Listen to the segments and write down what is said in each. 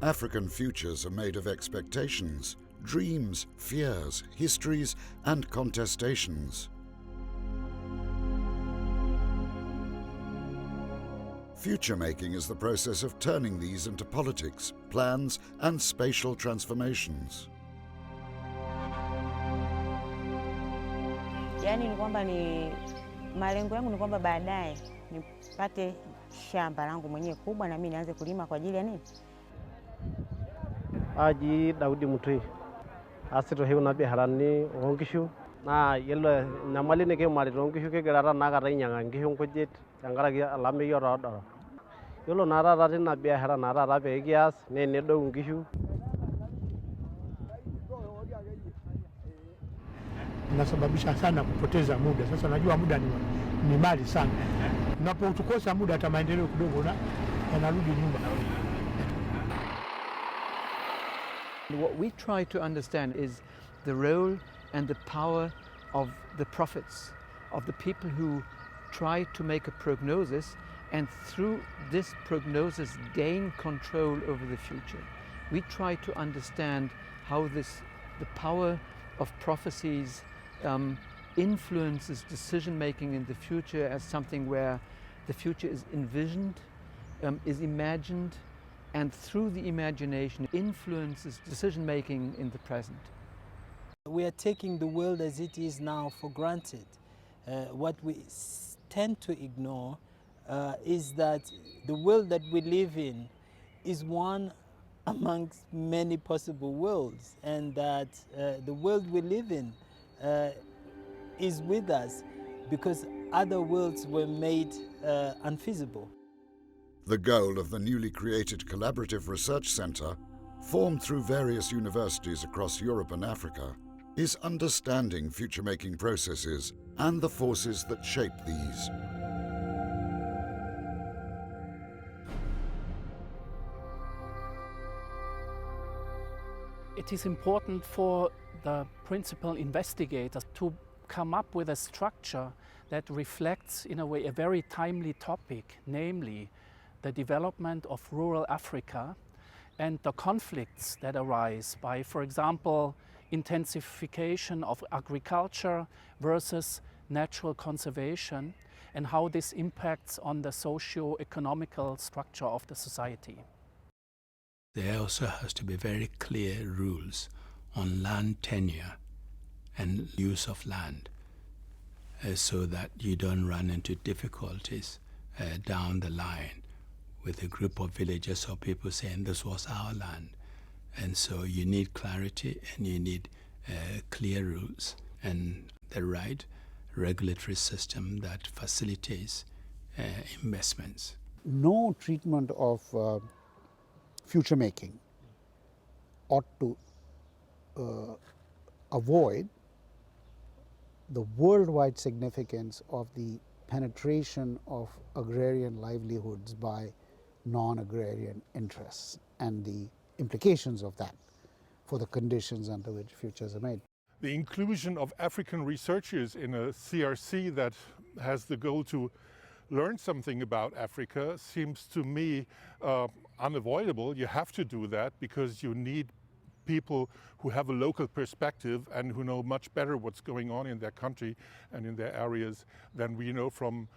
African futures are made of expectations, dreams, fears, histories, and contestations. Future-making is the process of turning these into politics, plans, and spatial transformations. Yani ni kwamba malengo yangu ni kwamba baadaye nipate shamba langu mwenyewe kubwa na mimi nianze kulima kwa ajili ya nini? Aji Daudi Mutui. Asito hiyo na biharani ongishu na yelo na mali ne ke mali ongishu ke garara na gara nyanga ngishu ngojit ngara gi alame yo rodo. Yolo na rara na bihara na rara be gias ne do ngishu. Nasababisha sana kupoteza muda. Sasa najua muda ni mali sana. Unapotukosa muda hata maendeleo kidogo na yanarudi nyuma. What we try to understand is the role and the power of the prophets, of the people who try to make a prognosis and through this prognosis gain control over the future. We try to understand how the power of prophecies influences decision-making in the future as something where the future is envisioned, is imagined, and through the imagination influences decision-making in the present. We are taking the world as it is now for granted. What we tend to ignore is that the world that we live in is one amongst many possible worlds, and that the world we live in is with us because other worlds were made unfeasible. The goal of the newly created Collaborative Research Centre, formed through various universities across Europe and Africa, is understanding future-making processes and the forces that shape these. It is important for the principal investigators to come up with a structure that reflects, in a way, a very timely topic, namely the development of rural Africa and the conflicts that arise by, for example, intensification of agriculture versus natural conservation, and how this impacts on the socio-economical structure of the society. There also has to be very clear rules on land tenure and use of land so that you don't run into difficulties down the line with a group of villagers or people saying this was our land. And so you need clarity and you need clear rules and the right regulatory system that facilitates investments. No treatment of future making ought to avoid the worldwide significance of the penetration of agrarian livelihoods by non-agrarian interests and the implications of that for the conditions under which futures are made. The inclusion of African researchers in a CRC that has the goal to learn something about Africa seems to me unavoidable. You have to do that because you need people who have a local perspective and who know much better what's going on in their country and in their areas than we know from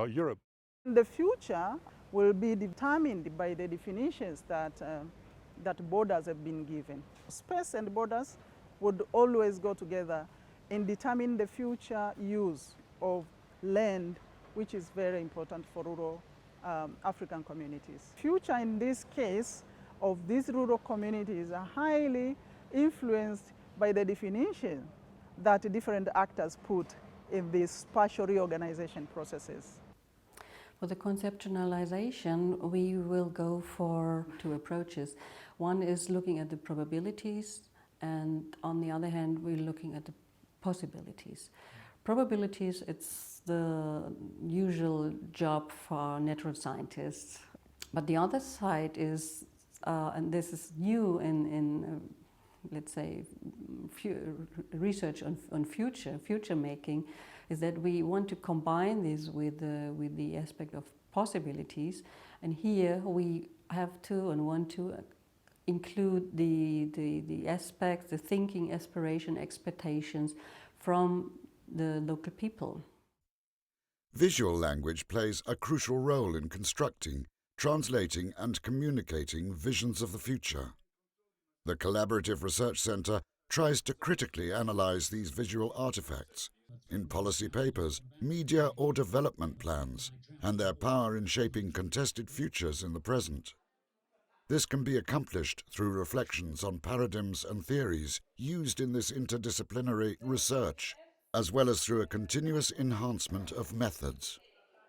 Europe. The future will be determined by the definitions that borders have been given. Space and borders would always go together in determining the future use of land, which is very important for rural African communities. Future in this case of these rural communities are highly influenced by the definition that different actors put in these spatial reorganization processes. For the conceptualization, we will go for two approaches. One is looking at the probabilities, and on the other hand, we're looking at the possibilities. Probabilities, it's the usual job for natural scientists. But the other side is, and this is new in let's say, research on future making, is that we want to combine this with the aspect of possibilities. And here we have to and want to include the aspects, the thinking, aspiration, expectations from the local people. Visual language plays a crucial role in constructing, translating and communicating visions of the future. The Collaborative Research Centre tries to critically analyse these visual artefacts in policy papers, media or development plans, and their power in shaping contested futures in the present. This can be accomplished through reflections on paradigms and theories used in this interdisciplinary research, as well as through a continuous enhancement of methods.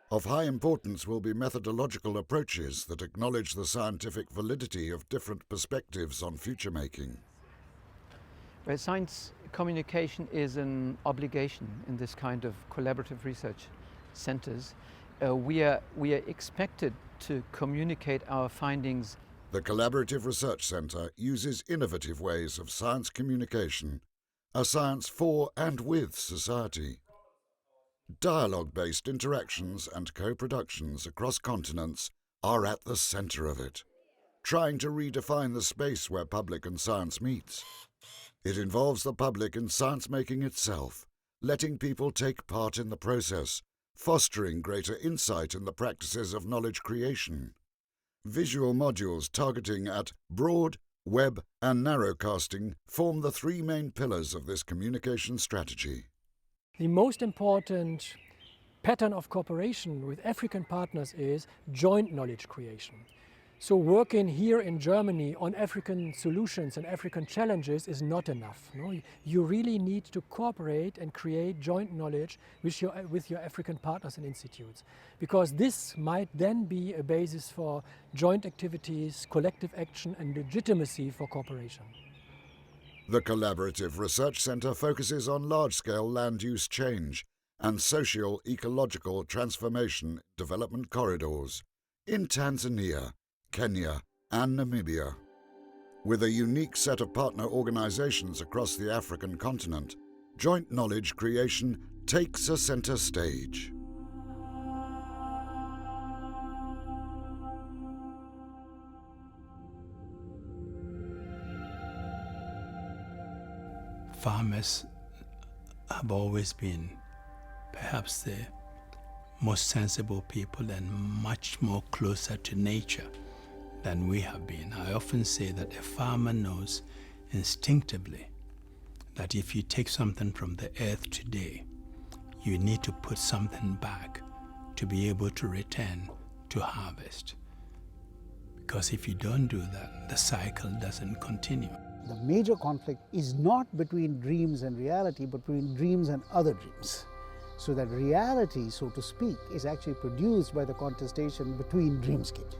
Of high importance will be methodological approaches that acknowledge the scientific validity of different perspectives on future making. Well, science communication is an obligation in this kind of collaborative research centers. We are expected to communicate our findings. The Collaborative Research Centre uses innovative ways of science communication, a science for and with society. Dialogue-based interactions and co-productions across continents are at the centre of it, trying to redefine the space where public and science meets. It involves the public in science-making itself, letting people take part in the process, fostering greater insight in the practices of knowledge creation. Visual modules targeting at broad, web and narrowcasting form the three main pillars of this communication strategy. The most important pattern of cooperation with African partners is joint knowledge creation. So working here in Germany on African solutions and African challenges is not enough. No? You really need to cooperate and create joint knowledge with your African partners and institutes, because this might then be a basis for joint activities, collective action and legitimacy for cooperation. The Collaborative Research Centre focuses on large-scale land use change and socio-ecological transformation development corridors in Tanzania, Kenya and Namibia. With a unique set of partner organisations across the African continent, joint knowledge creation takes a centre stage. Farmers have always been perhaps the most sensible people and much more closer to nature than we have been. I often say that a farmer knows instinctively that if you take something from the earth today, you need to put something back to be able to return to harvest. Because if you don't do that, the cycle doesn't continue. The major conflict is not between dreams and reality, but between dreams and other dreams. So that reality, so to speak, is actually produced by the contestation between dreamscapes.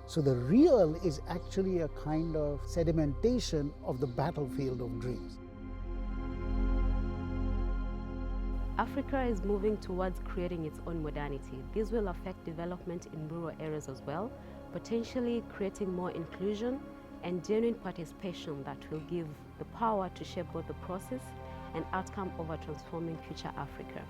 So the real is actually a kind of sedimentation of the battlefield of dreams. Africa is moving towards creating its own modernity. This will affect development in rural areas as well, potentially creating more inclusion and genuine participation that will give the power to shape both the process and outcome over transforming future Africa.